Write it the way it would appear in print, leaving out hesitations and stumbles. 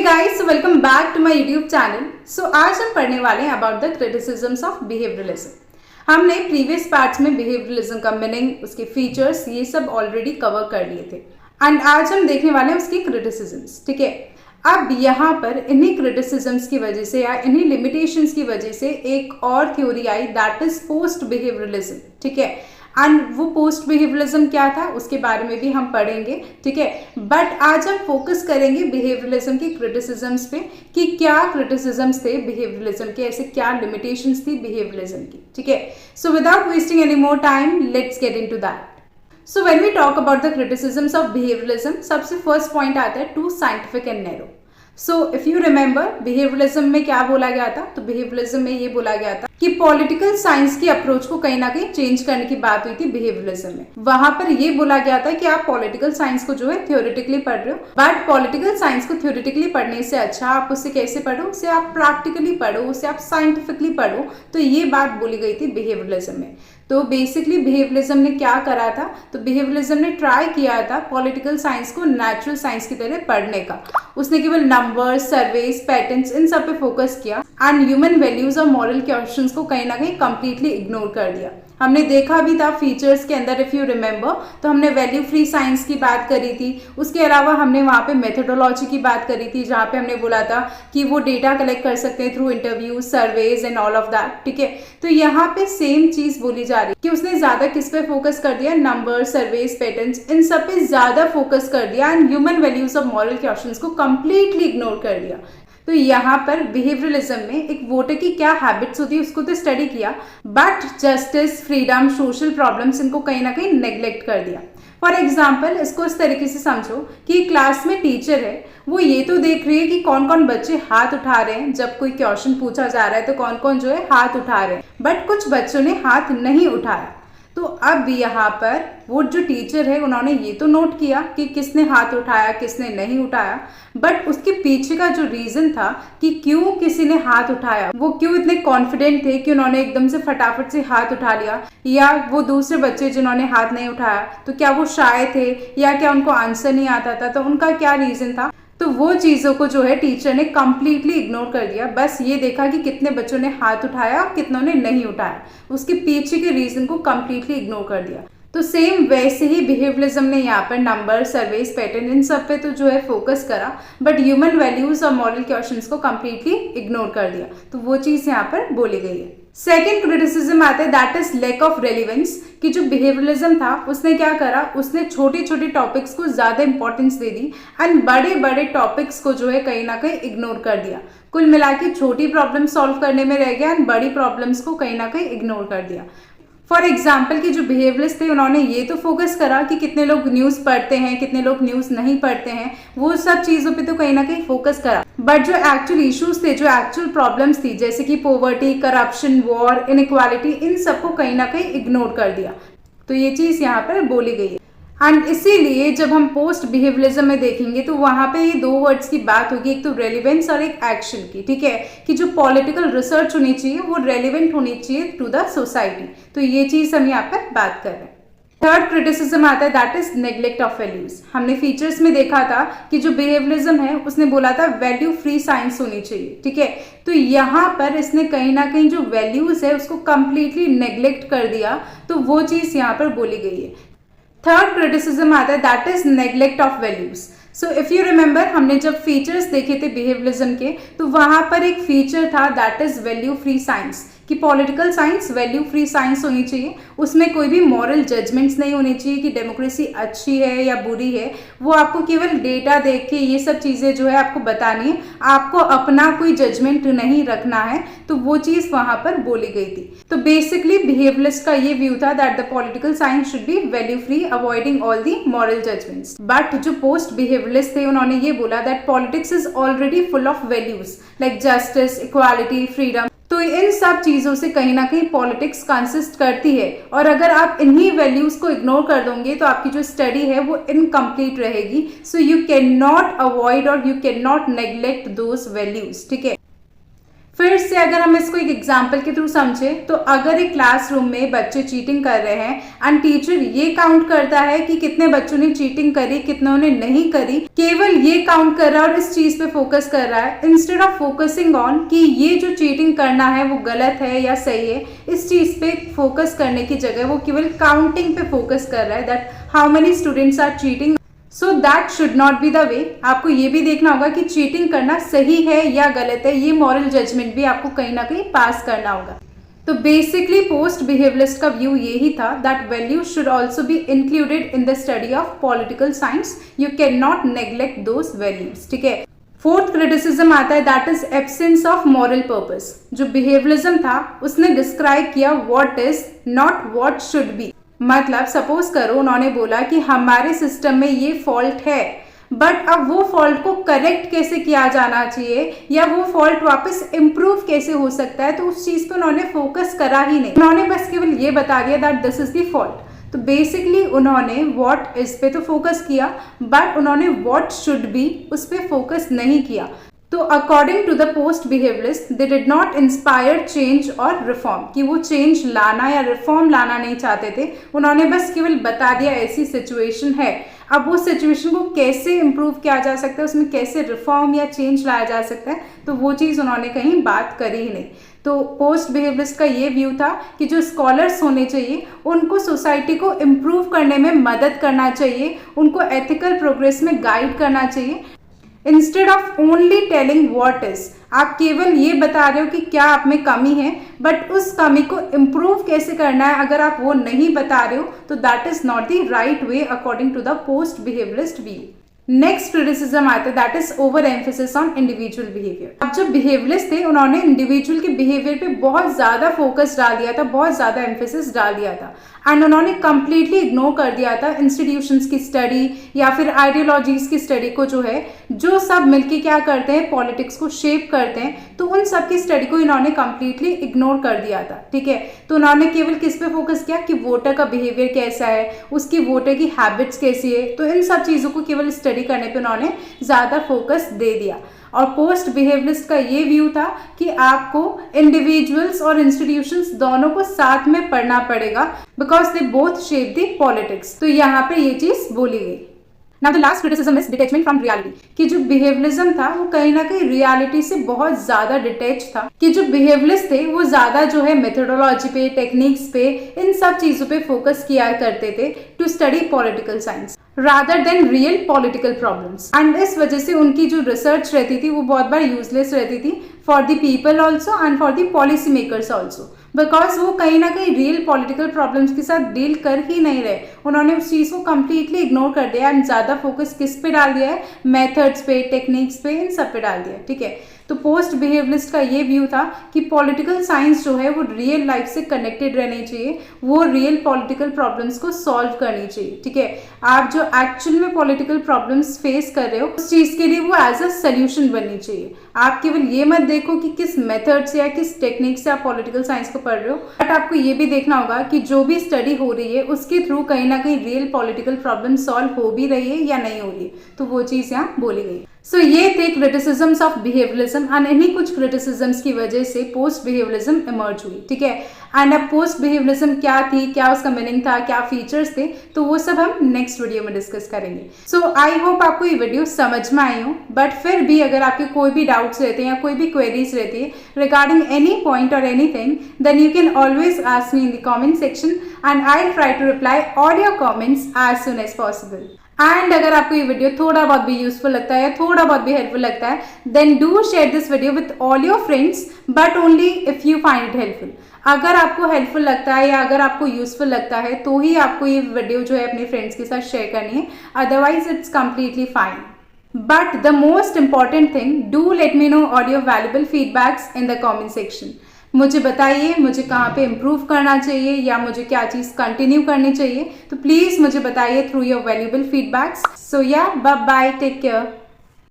Guys, welcome back to my YouTube channel. आज हम पढ़ने वाले हैं about the criticisms of behaviouralism. हमने प्रीवियस पार्ट्स में बिहेवियरलिज्म का मीनिंग, उसके फीचर्स, ये सब ऑलरेडी कवर कर लिए थे एंड आज हम देखने वाले हैं उसकी क्रिटिसिज्म्स। ठीक है, अब यहाँ पर इन्हीं क्रिटिसिज्म्स की वजह से या इन्हीं लिमिटेशंस की वजह से एक और theory I, that is post behaviourism. ठीक है, एंड वो पोस्ट बिहेवियरलिज्म क्या था उसके बारे में भी हम पढ़ेंगे। ठीक है, बट आज हम फोकस करेंगे बिहेवियरलिज्म की क्रिटिसिज्म्स पे कि क्या क्रिटिसिज्म्स थे बिहेवियरलिज्म के, ऐसे क्या लिमिटेशंस थी बिहेवियरलिज्म की। ठीक है, so without wasting any more time let's get into that. So when we talk about the criticisms of behaviouralism, सबसे फर्स्ट पॉइंट आता है too scientific and narrow. So if you remember, behaviouralism में क्या बोला गया था, तो बिहेवियरलिज्म में ये बोला गया था कि पॉलिटिकल साइंस की अप्रोच को कहीं ना कहीं चेंज करने की बात हुई थी बिहेवियरलिज्म में। वहां पर ये बोला गया था कि आप पॉलिटिकल साइंस को जो है थ्योरेटिकली पढ़ रहे हो, बट पॉलिटिकल साइंस को थ्योरेटिकली पढ़ने से अच्छा आप उसे कैसे पढ़ो, उसे आप प्रैक्टिकली पढ़ो, उसे आप साइंटिफिकली पढ़ो। तो ये बात बोली गई थी बिहेवियरलिज्म में। तो बेसिकली बिहेवियरलिज्म ने क्या करा था, तो बिहेवियरलिज्म ने ट्राई किया था पॉलिटिकल साइंस को नेचुरल साइंस की तरह पढ़ने का। उसने केवल नंबर्स, सर्वेस, पैटर्न्स, इन सब पे फोकस किया एंड ह्यूमन वैल्यूज और मॉरल क्वेश्चंस को कहीं ना कहीं कंप्लीटली इग्नोर कर दिया। हमने देखा भी था फीचर्स के अंदर, इफ यू रिमेंबर, तो हमने वैल्यू फ्री साइंस की बात करी थी। उसके अलावा हमने वहाँ पे मेथोडोलॉजी की बात करी थी, जहाँ पे हमने बोला था कि वो डेटा कलेक्ट कर सकते हैं through interview, surveys and all of that. ठीक है, तो यहाँ पे सेम चीज बोली जा रही है कि उसने ज्यादा किस पे फोकस कर दिया, नंबर, सर्वेज, पैटर्न्स, इन सब पे ज्यादा फोकस कर दिया एंड ह्यूमन वैल्यूज और मॉरल क्वेश्चंस को कंप्लीटली इग्नोर कर दिया। तो यहाँ पर बिहेवियरलिज्म में एक वोटर की क्या हैबिट्स होती है उसको तो स्टडी किया, but justice, freedom, social problems, इनको कहीं ना कहीं नेग्लेक्ट कर दिया। फॉर एग्जाम्पल, इसको इस तरीके से समझो कि क्लास में टीचर है, वो ये तो देख रही है कि कौन कौन बच्चे हाथ उठा रहे हैं, जब कोई क्वेश्चन पूछा जा रहा है तो कौन कौन जो है हाथ उठा रहे हैं, बट कुछ बच्चों ने हाथ नहीं उठाया। तो अब यहाँ पर वो जो टीचर है उन्होंने ये तो नोट किया कि किसने हाथ उठाया, किसने नहीं उठाया, बट उसके पीछे का जो रीजन था कि क्यों किसी ने हाथ उठाया, वो क्यों इतने कॉन्फिडेंट थे कि उन्होंने एकदम से फटाफट से हाथ उठा लिया, या वो दूसरे बच्चे जिन्होंने हाथ नहीं उठाया तो क्या वो शाय थे या क्या उनको आंसर नहीं आता था, तो उनका क्या रीजन था। तो वो चीज़ों को जो है टीचर ने कंप्लीटली इग्नोर कर दिया। बस ये देखा कि कितने बच्चों ने हाथ उठाया और कितनों ने नहीं उठाया, उसके पीछे के रीजन को कंप्लीटली इग्नोर कर दिया। तो सेम वैसे ही बिहेवियरलिज्म ने यहाँ पर नंबर, सर्वेस, पैटर्न, इन सब पे तो जो है फोकस करा, बट ह्यूमन वैल्यूज और मॉरल क्वेश्चंस को कंप्लीटली इग्नोर कर दिया। तो वो चीज़ यहाँ पर बोली गई है। सेकेंड क्रिटिसिज्म आता है, that is lack of relevance, कि जो बिहेवियरलिज्म था उसने क्या करा, उसने छोटे छोटे टॉपिक्स को ज्यादा इंपॉर्टेंस दे दी एंड बड़े बड़े टॉपिक्स को जो है कहीं ना कहीं इग्नोर कर दिया। कुल मिला के छोटी प्रॉब्लम सॉल्व करने में रह गया एंड बड़ी प्रॉब्लम्स को कहीं ना कहीं इग्नोर कर दिया। फॉर एग्जाम्पल कि जो बिहेवियरिस्ट थे उन्होंने ये तो फोकस करा कि कितने लोग न्यूज़ पढ़ते हैं, कितने लोग न्यूज़ नहीं पढ़ते हैं, वो सब चीज़ों पे तो कहीं ना कहीं फोकस करा, बट जो एक्चुअल इश्यूज थे, जो एक्चुअल प्रॉब्लम्स थी, जैसे कि पॉवर्टी, करप्शन, वॉर, इनइक्वालिटी, इन सबको कहीं ना कहीं इग्नोर कर दिया। तो ये चीज़ यहाँ पर बोली गई है। एंड इसीलिए जब हम पोस्ट बिहेवियरलिज्म में देखेंगे तो वहां पे ये दो वर्ड्स की बात होगी, एक तो रेलिवेंस और एक एक्शन की। ठीक है, कि जो पॉलिटिकल रिसर्च होनी चाहिए वो रेलिवेंट होनी चाहिए टू द सोसाइटी। तो ये चीज हम यहाँ पर बात कर रहे हैं। थर्ड क्रिटिसिज्म आता है, that is neglect of values. हमने फीचर्स में देखा था कि जो बिहेवियरलिज्म है उसने बोला था वैल्यू फ्री साइंस होनी चाहिए। ठीक है, तो यहाँ पर इसने कहीं ना कहीं जो वैल्यूज है उसको कंप्लीटली नेग्लेक्ट कर दिया। तो वो चीज यहाँ पर बोली गई है। थर्ड क्रिटिसिज्म आता है, that is neglect of values. So if you remember, हमने जब फीचर्स देखे थे बिहेवियरलिज्म के तो वहां पर एक फीचर था, that is value free science, कि political science value free science होनी चाहिए, उसमें कोई भी मॉरल जजमेंट्स नहीं होनी चाहिए कि डेमोक्रेसी अच्छी है या बुरी है। वो आपको केवल डेटा देख के ये सब चीज़ें जो है आपको बतानी है, आपको अपना कोई जजमेंट नहीं रखना है। तो वो चीज़ वहां पर बोली गई थी। तो बेसिकली बिहेवियरिस्ट का ये व्यू था that the political science should be value free, avoiding all the moral judgements. But जो पोस्ट बिहेवियरिस्ट थे उन्होंने ये बोला that politics is already full of values like justice, equality, freedom. तो इन सब चीज़ों से कहीं ना कहीं पॉलिटिक्स कंसिस्ट करती है, और अगर आप इन्हीं वैल्यूज को इग्नोर कर दोगे तो आपकी जो स्टडी है वो इनकम्प्लीट रहेगी। So you can not avoid और you can not neglect those values. ठीक है, फिर से अगर हम इसको एक एग्जाम्पल के थ्रू समझे तो अगर एक क्लासरूम में बच्चे चीटिंग कर रहे हैं एंड टीचर ये काउंट करता है कि कितने बच्चों ने चीटिंग करी, कितनों ने नहीं करी, केवल ये काउंट कर रहा है और इस चीज पे फोकस कर रहा है इंस्टेड ऑफ फोकसिंग ऑन कि ये जो चीटिंग करना है वो गलत है या सही है, इस चीज पे फोकस करने की जगह वो केवल काउंटिंग पे फोकस कर रहा है that how many students are cheating. So that should not be the way. आपको ये भी देखना होगा कि चीटिंग करना सही है या गलत है, ये मॉरल जजमेंट भी आपको कहीं ना कहीं पास करना होगा। तो बेसिकली पोस्ट बिहेवियरिस्ट का व्यू यही था that value should also be included in the study of political science, you can not neglect those values. ठीक है, फोर्थ क्रिटिसिज्म आता है that is absence of moral purpose. जो बिहेवियरिज्म था उसने डिस्क्राइब किया what is not what should be. मतलब suppose करो उन्होंने बोला कि हमारे सिस्टम में ये फॉल्ट है, बट अब वो फॉल्ट को करेक्ट कैसे किया जाना चाहिए या वो फॉल्ट वापस इम्प्रूव कैसे हो सकता है, तो उस चीज पे उन्होंने फोकस करा ही नहीं। उन्होंने बस केवल ये बता दिया that this is the fault. तो बेसिकली उन्होंने व्हाट इस पे तो फोकस किया बट उन्होंने व्हाट शुड बी उस पे फोकस नहीं किया। तो according to the post behaviourist they did not inspire change और रिफॉर्म, कि वो चेंज लाना या रिफॉर्म लाना नहीं चाहते थे, उन्होंने बस केवल बता दिया ऐसी सिचुएशन है, अब वो सिचुएशन को कैसे इम्प्रूव किया जा सकता है, उसमें कैसे रिफॉर्म या चेंज लाया जा सकता है, तो वो चीज़ उन्होंने कहीं बात करी ही नहीं। तो पोस्ट बिहेवियरिस्ट का ये व्यू था कि जो स्कॉलर्स होने चाहिए उनको सोसाइटी को इम्प्रूव करने में मदद करना चाहिए, उनको एथिकल प्रोग्रेस में गाइड करना चाहिए instead of only telling what is. आप केवल ये बता रहे हो कि क्या आप में कमी है, बट उस कमी को इम्प्रूव कैसे करना है अगर आप वो नहीं बता रहे हो तो that is not the right way according to the post behaviourist view. Next criticism आता है that is over emphasis on individual behaviour. अब जो बिहेवियरिस्ट थे उन्होंने इंडिविजुअल के बिहेवियर पे बहुत ज्यादा फोकस डाल दिया था, बहुत ज्यादा एम्फेसिस डाल दिया था एंड उन्होंने कंप्लीटली इग्नोर कर दिया था इंस्टीट्यूशंस की स्टडी या फिर आइडियोलॉजीज की स्टडी को, जो है जो सब मिलके क्या करते हैं पॉलिटिक्स को शेप करते हैं, तो उन सब की स्टडी को इन्होंने कंप्लीटली इग्नोर कर दिया था। ठीक है, तो उन्होंने केवल किस पे फोकस किया कि वोटर का बिहेवियर कैसा है, उसकी वोटर की हैबिट्स कैसी है, तो इन सब चीज़ों को केवल स्टडी करने पे उन्होंने ज़्यादा फोकस दे दिया। और पोस्ट बिहेवियरिस्ट का ये व्यू था कि आपको इंडिविजुअल्स और इंस्टीट्यूशंस दोनों को साथ में पढ़ना पड़ेगा because they both shape the politics. तो यहाँ पे ये चीज़ बोली गई। Now the last criticism is detachment from reality, कि जो बिहेवियरिज्म था वो कहीं ना कहीं रियलिटी से बहुत ज्यादा डिटैच था, कि जो बिहेवियरिस्ट थे वो ज्यादा जो है मेथोडोलॉजी पे, टेक्निक्स पे, इन सब चीजों पे फोकस किया करते थे to study political science rather than real political problems. And इस वजह से उनकी जो रिसर्च रहती थी वो बहुत बार यूजलेस रहती थी for the people also and for the policy makers also, because वो कहीं ना कहीं रियल पॉलिटिकल प्रॉब्लम्स के साथ डील कर ही नहीं रहे। उन्होंने उस चीज़ को कम्प्लीटली इग्नोर कर दिया एंड ज़्यादा फोकस किस पे डाल दिया है, मेथड्स पे, टेक्निक्स पे, इन सब पे डाल दिया। ठीक है, तो पोस्ट बिहेवियरिस्ट का ये व्यू था कि पॉलिटिकल साइंस जो है वो रियल लाइफ से कनेक्टेड रहनी चाहिए, वो रियल पॉलिटिकल प्रॉब्लम्स को सॉल्व करनी चाहिए। ठीक है, आप जो एक्चुअल में पॉलिटिकल प्रॉब्लम्स फेस कर रहे हो उस चीज़ के लिए वो एज अ सोल्यूशन बननी चाहिए। आप केवल ये मत देखो कि किस मेथड से या किस टेक्निक से आप पॉलिटिकल साइंस को पढ़ रहे हो, बट आपको ये भी देखना होगा कि जो भी स्टडी हो रही है उसके थ्रू कहीं ना कहीं रियल पॉलिटिकल प्रॉब्लम सॉल्व हो भी रही है या नहीं हो रही है, तो वो चीज़ यहाँ बोली गई। सो ये थे क्रिटिसिज्म्स ऑफ बिहेवियरिज्म एंड इन्हीं कुछ क्रिटिसिज्म्स की वजह से पोस्ट बिहेवियरिज्म इमर्ज हुई। ठीक है, एंड अब पोस्ट बिहेवियरिज्म क्या थी, क्या उसका मीनिंग था, क्या फीचर्स थे, तो वो सब हम नेक्स्ट वीडियो में डिस्कस करेंगे। सो आई होप आपको ये वीडियो समझ में आई हो, बट फिर भी अगर आपके कोई भी डाउट्स रहते हैं या कोई भी क्वेरीज रहती है रिगार्डिंग एनी पॉइंट और anything, then you can always ask me in the comment section and I will try to reply all your comments as soon as possible. And अगर आपको ये वीडियो थोड़ा बहुत भी यूजफुल लगता है या थोड़ा बहुत भी हेल्पफुल लगता है, then do share this video with all your friends, but only if you find it helpful. अगर आपको हेल्पफुल लगता है या अगर आपको यूजफुल लगता है तो ही आपको ये वीडियो जो है अपने फ्रेंड्स के साथ शेयर करनी है, otherwise it's completely fine. But the most important thing, do let me know all your valuable feedbacks in the comment section. मुझे बताइए मुझे कहाँ पे इम्प्रूव करना चाहिए या मुझे क्या चीज़ कंटिन्यू करनी चाहिए, तो प्लीज़ मुझे बताइए थ्रू योर वैल्यूबल फीडबैक्स। सो या बाय बाय, टेक केयर।